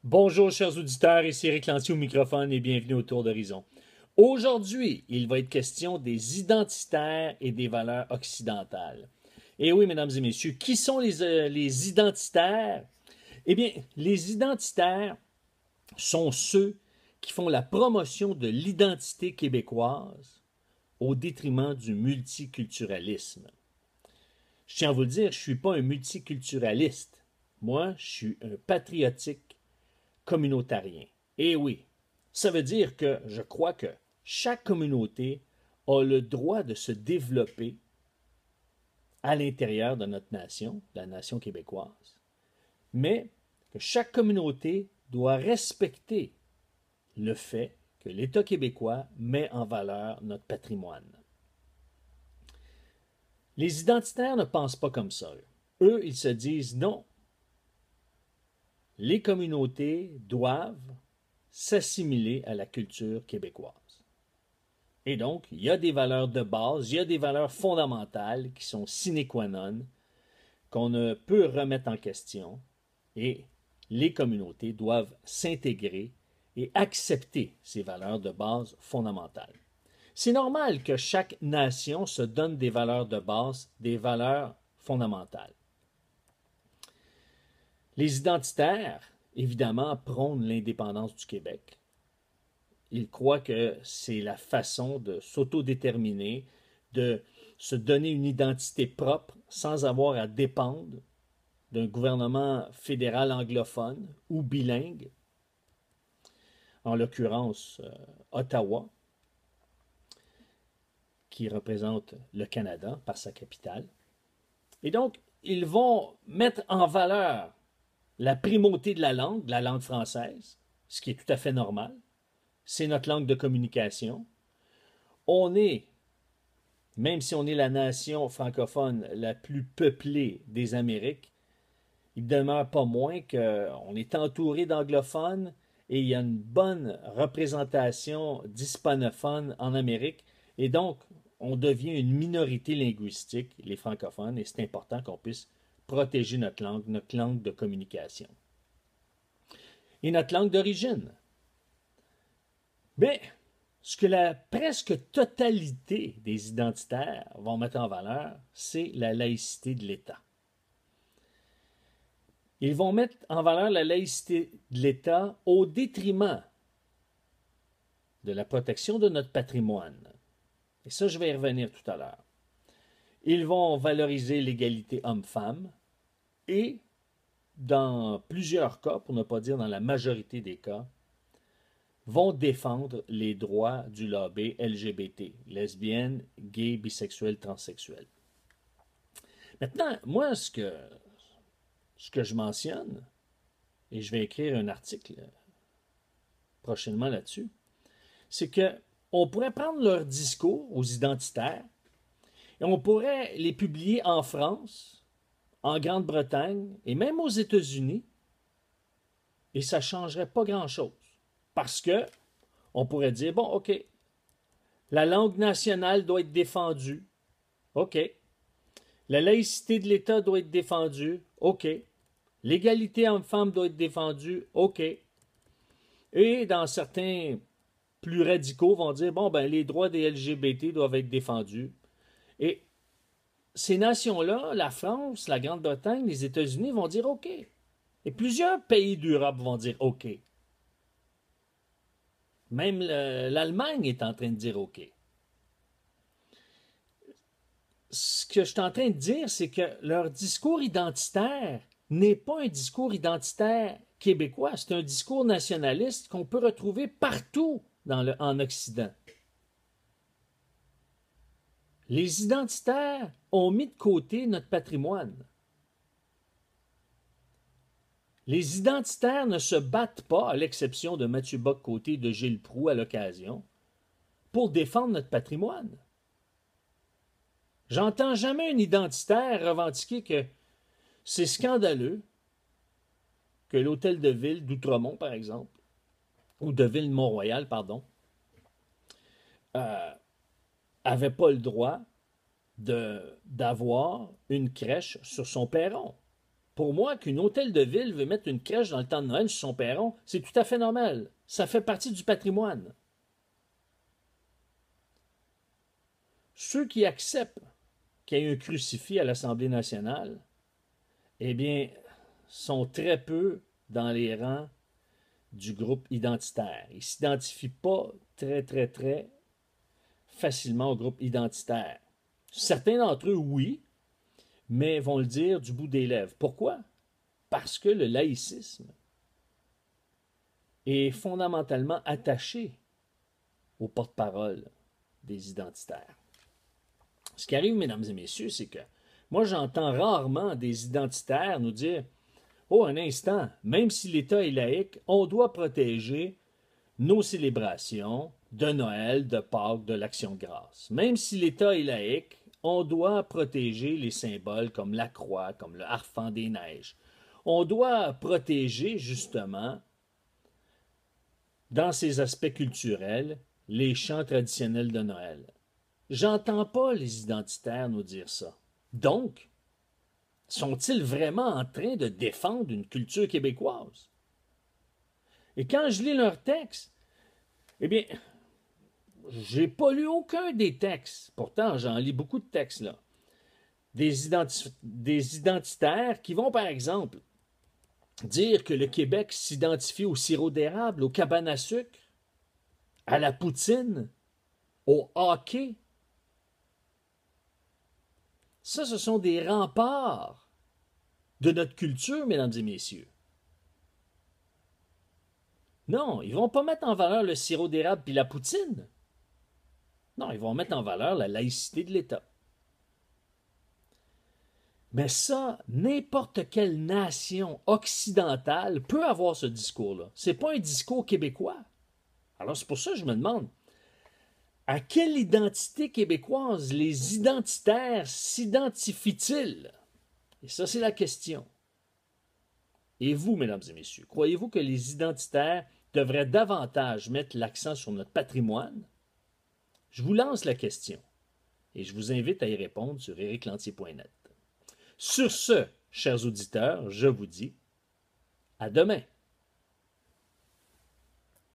Bonjour chers auditeurs, ici Eric Lantier au microphone et bienvenue au Tour d'Horizon. Aujourd'hui, il va être question des identitaires et des valeurs occidentales. Et oui, mesdames et messieurs, qui sont les identitaires? Eh bien, les identitaires sont ceux qui font la promotion de l'identité québécoise au détriment du multiculturalisme. Je tiens à vous le dire, je ne suis pas un multiculturaliste. Moi, je suis un patriotique communautarien. Et oui, ça veut dire que je crois que chaque communauté a le droit de se développer à l'intérieur de notre nation, la nation québécoise, mais que chaque communauté doit respecter le fait que l'État québécois met en valeur notre patrimoine. Les identitaires ne pensent pas comme ça. Eux, ils se disent non, les communautés doivent s'assimiler à la culture québécoise. Et donc, il y a des valeurs de base, il y a des valeurs fondamentales qui sont sine qua non, qu'on ne peut remettre en question, et les communautés doivent s'intégrer et accepter ces valeurs de base fondamentales. C'est normal que chaque nation se donne des valeurs de base, des valeurs fondamentales. Les identitaires, évidemment, prônent l'indépendance du Québec. Ils croient que c'est la façon de s'autodéterminer, de se donner une identité propre sans avoir à dépendre d'un gouvernement fédéral anglophone ou bilingue, en l'occurrence Ottawa, qui représente le Canada par sa capitale. Et donc, ils vont mettre en valeur la primauté de la langue française, ce qui est tout à fait normal. C'est notre langue de communication. On est, même si on est la nation francophone la plus peuplée des Amériques, il ne demeure pas moins qu'on est entouré d'anglophones et il y a une bonne représentation d'hispanophones en Amérique. Et donc, on devient une minorité linguistique, les francophones, et c'est important qu'on puisse protéger notre langue de communication. Et notre langue d'origine. Mais ce que la presque totalité des identitaires vont mettre en valeur, c'est la laïcité de l'État. Ils vont mettre en valeur la laïcité de l'État au détriment de la protection de notre patrimoine. Et ça, je vais y revenir tout à l'heure. Ils vont valoriser l'égalité homme-femme et, dans plusieurs cas, pour ne pas dire dans la majorité des cas, vont défendre les droits du lobby LGBT, lesbiennes, gays, bisexuels, transsexuels. Maintenant, moi, ce que je mentionne, et je vais écrire un article prochainement là-dessus, c'est que on pourrait prendre leur discours aux identitaires et on pourrait les publier en France, en Grande-Bretagne et même aux États-Unis et ça ne changerait pas grand-chose. Parce que on pourrait dire, bon, OK, la langue nationale doit être défendue. OK. La laïcité de l'État doit être défendue. OK. L'égalité homme-femme doit être défendue. OK. Et dans certains plus radicaux vont dire, bon, ben, les droits des LGBT doivent être défendus. Et ces nations-là, la France, la Grande-Bretagne, les États-Unis vont dire OK. Et plusieurs pays d'Europe vont dire OK. Même l'Allemagne est en train de dire OK. Ce que je suis en train de dire, c'est que leur discours identitaire n'est pas un discours identitaire québécois, c'est un discours nationaliste qu'on peut retrouver partout en Occident. Les identitaires ont mis de côté notre patrimoine. Les identitaires ne se battent pas, à l'exception de Mathieu Bock-Côté et de Gilles Proulx à l'occasion, pour défendre notre patrimoine. J'entends jamais un identitaire revendiquer que c'est scandaleux que l'hôtel de ville d'Outremont, par exemple, ou de Ville-Mont-Royal, pardon, euh, avait pas le droit d'avoir une crèche sur son perron. Pour moi, qu'une hôtel de ville veut mettre une crèche dans le temps de Noël sur son perron, c'est tout à fait normal. Ça fait partie du patrimoine. Ceux qui acceptent qu'il y ait un crucifix à l'Assemblée nationale, eh bien, sont très peu dans les rangs du groupe identitaire. Ils ne s'identifient pas très facilement au groupe identitaire. Certains d'entre eux, oui, mais vont le dire du bout des lèvres. Pourquoi? Parce que le laïcisme est fondamentalement attaché au porte-parole des identitaires. Ce qui arrive, mesdames et messieurs, c'est que moi, j'entends rarement des identitaires nous dire « Oh, un instant, même si l'État est laïque, on doit protéger nos célébrations de Noël, de Pâques, de l'Action de grâce. Même si l'État est laïque, on doit protéger les symboles comme la croix, comme le harfang des neiges. On doit protéger, justement, dans ces aspects culturels, les chants traditionnels de Noël. » J'entends pas les identitaires nous dire ça. Donc, sont-ils vraiment en train de défendre une culture québécoise? Et quand je lis leurs textes, eh bien, j'ai pas lu aucun des textes. Pourtant, j'en lis beaucoup de textes, là. Des identitaires qui vont, par exemple, dire que le Québec s'identifie au sirop d'érable, aux cabanes à sucre, à la poutine, au hockey. Ça, ce sont des remparts de notre culture, mesdames et messieurs. Non, ils ne vont pas mettre en valeur le sirop d'érable puis la poutine. Non, ils vont mettre en valeur la laïcité de l'État. Mais ça, n'importe quelle nation occidentale peut avoir ce discours-là. Ce n'est pas un discours québécois. Alors c'est pour ça que je me demande, à quelle identité québécoise les identitaires s'identifient-ils? Et ça, c'est la question. Et vous, mesdames et messieurs, croyez-vous que les identitaires devraient davantage mettre l'accent sur notre patrimoine? Je vous lance la question et je vous invite à y répondre sur ericlantier.net. Sur ce, chers auditeurs, je vous dis à demain.